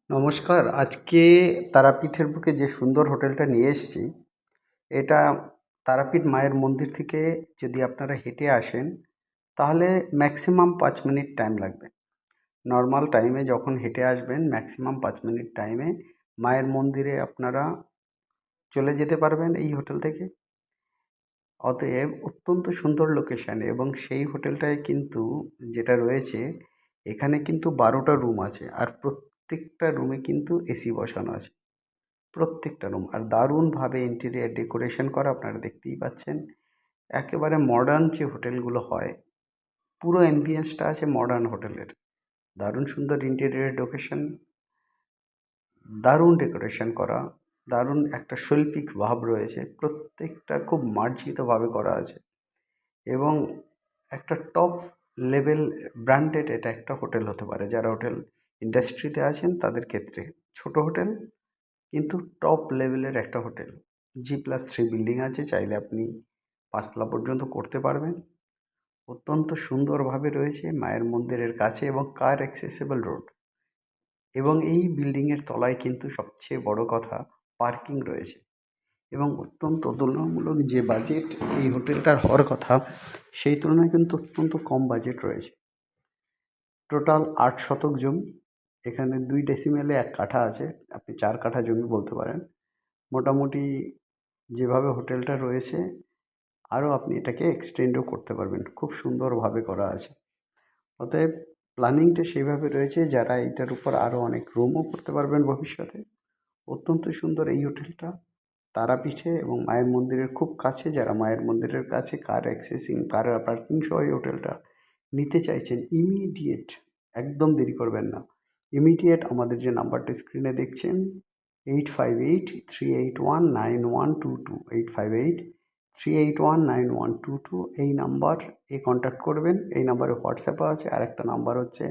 নমস্কার। আজকে তারাপীঠের বুকে যে সুন্দর হোটেলটা নিয়ে এসেছি, এটা তারাপীঠ মায়ের মন্দির থেকে যদি আপনারা হেঁটে আসেন, তাহলে ম্যাক্সিমাম 5 মিনিট টাইম লাগবে। নর্মাল টাইমে যখন হেঁটে আসবেন, ম্যাক্সিমাম 5 মিনিট টাইমে মায়ের মন্দিরে আপনারা চলে যেতে পারবেন এই হোটেল থেকে। অতএব অত্যন্ত সুন্দর লোকেশান এবং সেই হোটেলটায় কিন্তু যেটা রয়েছে, এখানে কিন্তু 12টা রুম আছে আর প্রত্যেকটা রুমে কিন্তু এসি বসানো আছে। প্রত্যেকটা রুম আর দারুণভাবে ইন্টেরিয়ার ডেকোরেশন করা, আপনারা দেখতেই পাচ্ছেন। একেবারে মডার্ন যে হোটেলগুলো হয়, পুরো অ্যাম্বিয়েন্সটা আছে মডার্ন হোটেলের। দারুণ সুন্দর ইন্টেরিয়ার ডেকোরেশন, দারুণ ডেকোরেশন করা, দারুণ একটা শৈল্পিক ভাব রয়েছে। প্রত্যেকটা খুব মার্জিতভাবে করা আছে এবং একটা টপ লেভেল ব্র্যান্ডেড এটা একটা হোটেল হতে পারে। যারা হোটেল ইন্ডাস্ট্রিতে আছেন তাদের ক্ষেত্রে ছোট হোটেল, কিন্তু টপ লেভেলের একটা হোটেল। G+3 বিল্ডিং আছে, চাইলে আপনি 5 তলা পর্যন্ত করতে পারবেন। অত্যন্ত সুন্দরভাবে রয়েছে মায়ের মন্দিরের কাছে এবং কার অ্যাক্সেসেবল রোড। এবং এই বিল্ডিংয়ের তলায় কিন্তু সবচেয়ে বড় কথা, পার্কিং রয়েছে এবং অত্যন্ত তুলনামূলক যে বাজেট এই হোটেলটার হওয়ার কথা, সেই তুলনায় কিন্তু অত্যন্ত কম বাজেট রয়েছে। টোটাল 8 শতক জমি। এখানে 2 ডেসিমেলে 1 কাঠা আছে, আপনি 4 কাঠা জমি বলতে পারেন। মোটামুটি যেভাবে হোটেলটা রয়েছে, আরও আপনি এটাকে এক্সটেন্ডও করতে পারবেন। খুব সুন্দরভাবে করা আছে। অতএব প্ল্যানিংটা সেইভাবে রয়েছে, যারা এইটার উপর আরও অনেক রুমও করতে পারবেন ভবিষ্যতে। অত্যন্ত সুন্দর এই হোটেলটা তারাপীঠে এবং মায়ের মন্দিরের খুব কাছে। যারা মায়ের মন্দিরের কাছে কার অ্যাক্সেসিং, কার পার্কিং সহ এই হোটেলটা নিতে চাইছেন, ইমিডিয়েট, একদম দেরি করবেন না। ইমিডিয়েট আমাদের যে নাম্বারটা স্ক্রিনে দেখছেন, 8583819122, 8583819122, এই নাম্বার কন্ট্যাক্ট করবেন। এই নাম্বারে হোয়াটসঅ্যাপও আছে। আর একটা নাম্বার হচ্ছে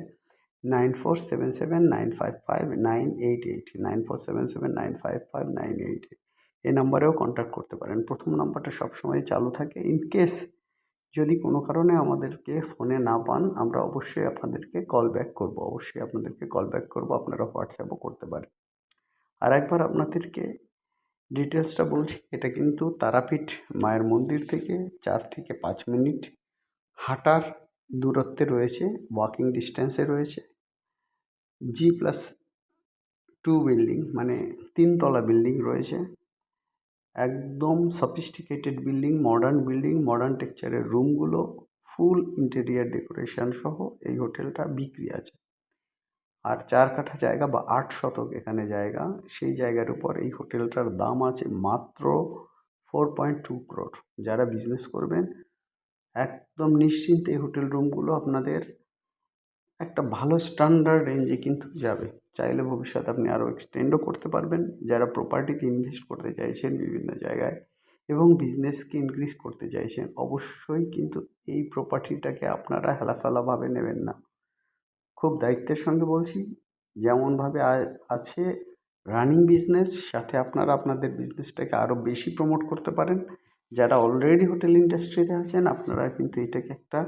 9477955988, 9477955988, এই নাম্বারেও কন্ট্যাক্ট করতে পারেন। প্রথম নাম্বারটা সবসময় চালু থাকে। ইনকেস যদি কোনো কারণে আমাদেরকে ফোনে না পান, আমরা অবশ্যই আপনাদেরকে কল ব্যাক করব। অবশ্যই আপনাদেরকে কল ব্যাক করব, আপনারা হোয়াটসঅ্যাপও করতে পারেন। আর একবার আপনাদেরকে ডিটেলসটা বলছি, এটা কিন্তু তারাপীঠ মায়ের মন্দির থেকে 4 থেকে 5 মিনিট হাঁটার দূরত্বে রয়েছে, ওয়াকিং ডিস্ট্যান্সে রয়েছে। G+2 বিল্ডিং, মানে 3 তলা বিল্ডিং রয়েছে। একদম সফিস্টিকেটেড বিল্ডিং, মডার্ন টেক্সচারের রুমগুলো, ফুল ইন্টেরিয়ার ডেকোরেশন সহ এই হোটেলটা বিক্রি আছে। আর 4 কাঠা জায়গা বা 8 শতক এখানে জায়গা, সেই জায়গার উপর এই হোটেলটার দাম আছে মাত্র 4.2 crore। যারা বিজনেস করবেন, একদম নিশ্চিন্তে এই হোটেল রুমগুলো আপনাদের একটা ভালো স্ট্যান্ডার্ড রেঞ্জে কিন্তু যাবে। চাইলে ভবিষ্যতে আপনি আরও এক্সটেন্ডও করতে পারবেন। যারা প্রপার্টিতে ইনভেস্ট করতে চাইছেন বিভিন্ন জায়গায় এবং বিজনেসকে ইনক্রিজ করতে চাইছেন, অবশ্যই কিন্তু এই প্রপার্টিটাকে আপনারা হেলাফেলাভাবে নেবেন না। খুব দায়িত্বের সঙ্গে বলছি। যেমনভাবে আছে রানিং বিজনেস, সাথে আপনারা আপনাদের বিজনেসটাকে আরও বেশি প্রমোট করতে পারেন। যারা অলরেডি হোটেল ইন্ডাস্ট্রিতে আছেন, আপনারা কিন্তু এটাকে একটা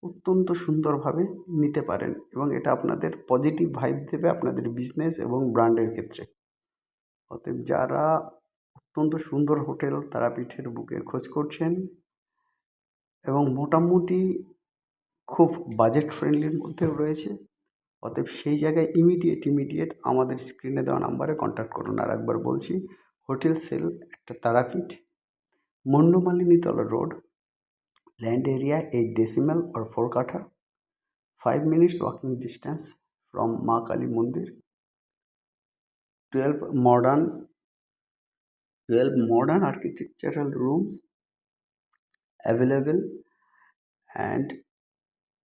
অত্যন্ত সুন্দরভাবে নিতে পারেন এবং এটা আপনাদের পজিটিভ ভাইব দেবে আপনাদের বিজনেস এবং ব্র্যান্ডের ক্ষেত্রে। অতএব যারা অত্যন্ত সুন্দর হোটেল তারাপীঠের বুকে খোঁজ করছেন এবং মোটামুটি খুব বাজেট ফ্রেন্ডলির মধ্যেও রয়েছে, অতএব সেই জায়গায় ইমিডিয়েট আমাদের স্ক্রিনে দেওয়া নাম্বারে কন্ট্যাক্ট করুন। আর একবার বলছি, হোটেল সেল একটা Tarapith, Mundamalinitala road, land area 8 decimal or 4 কাঠা, 5 minutes walking distance from Ma Kali Mandir, 12 modern 12 modern architectural rooms available, and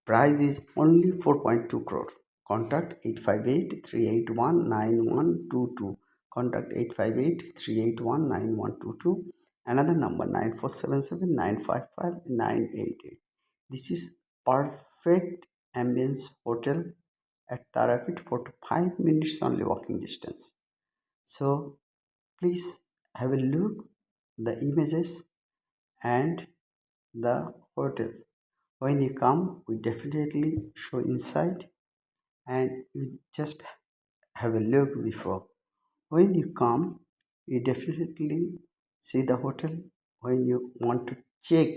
price is only 4.2 crore. Contact 858-381-9122. Contact 858-381-9122. Another number 9477-955-988. This is perfect ambience hotel at Tarapit for 5 minutes only walking distance. So please have a look the images and the hotel. When you come, we definitely show inside and you just have a look before. When you come, you definitely see the hotel. When you want to check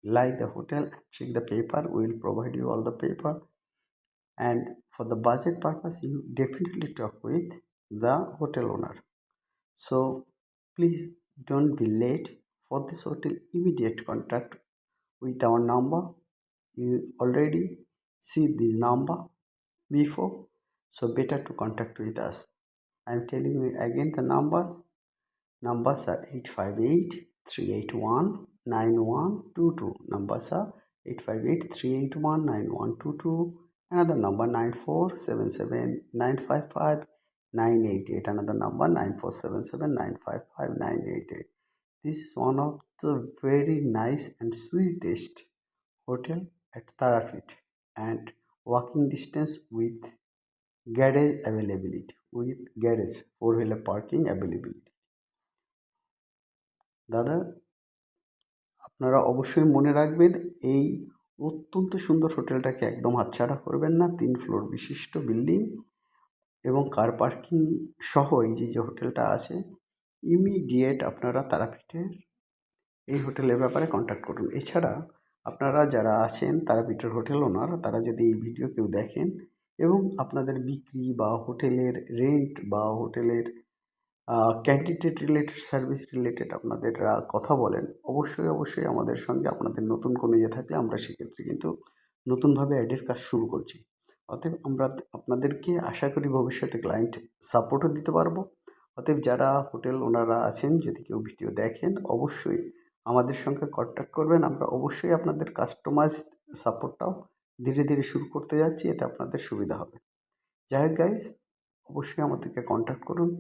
like the hotel, check the paper, we will provide you all the paper. And for the budget purpose, you definitely talk with the hotel owner. So please don't be late for this hotel. Immediate contact with our number. You already see this number before, so better to contact with us. I'm telling you again the numbers. Numbers are 858-381-9122. Numbers are 858-381-9122. Another number 9477-955-988. Another number 9477-955-988. This is one of the very nice and sweetest hotel at Tarapet, and walking distance with garage availability, with garage 4-wheeler parking availability. দাদা, আপনারা অবশ্যই মনে রাখবেন, এই অত্যন্ত সুন্দর হোটেলটাকে একদম হাতছাড়া করবেন না। 3 ফ্লোর বিশিষ্ট বিল্ডিং এবং কার পার্কিং সহ এই যে হোটেলটা আছে, ইমিডিয়েট আপনারা তারাপীঠের এই হোটেলের ব্যাপারে কন্ট্যাক্ট করুন। এছাড়া আপনারা যারা আছেন তারাপীঠের হোটেল ওনার, তারা যদি এই ভিডিও কেউ দেখেন এবং আপনাদের বিক্রি বা হোটেলের রেন্ট বা হোটেলের ক্যান্ডিডেট রিলেটেড, সার্ভিস রিলেটেড আপনাদের কথা বলেন, অবশ্যই আমাদের সঙ্গে আপনাদের নতুন কোনো ইয়ে থাকলে আমরা সেক্ষেত্রে কিন্তু নতুনভাবে অ্যাডের কাজ শুরু করছি। অতএব আমরা আপনাদেরকে আশা করি ভবিষ্যতে ক্লায়েন্ট সাপোর্টও দিতে পারবো। অতএব যারা হোটেল ওনারা আছেন, যদি কেউ ভিডিও দেখেন, অবশ্যই আমাদের সঙ্গে কন্ট্যাক্ট করবেন। আমরা অবশ্যই আপনাদের কাস্টমাইজড সাপোর্টটাও ধীরে ধীরে শুরু করতে যাচ্ছি, এতে আপনাদের সুবিধা হবে। যাই হোক গাইজ, অবশ্যই আমাদেরকে কন্ট্যাক্ট করুন।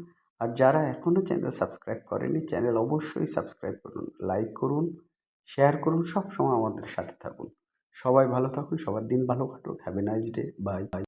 আর যারা এখনও চ্যানেল সাবস্ক্রাইব করেনি, চ্যানেল অবশ্যই সাবস্ক্রাইব করুন, লাইক করুন, শেয়ার করুন, সবসময় আমাদের সাথে থাকুন। সবাই ভালো থাকুন, সবার দিন ভালো কাটুক। Have a nice day. Bye bye.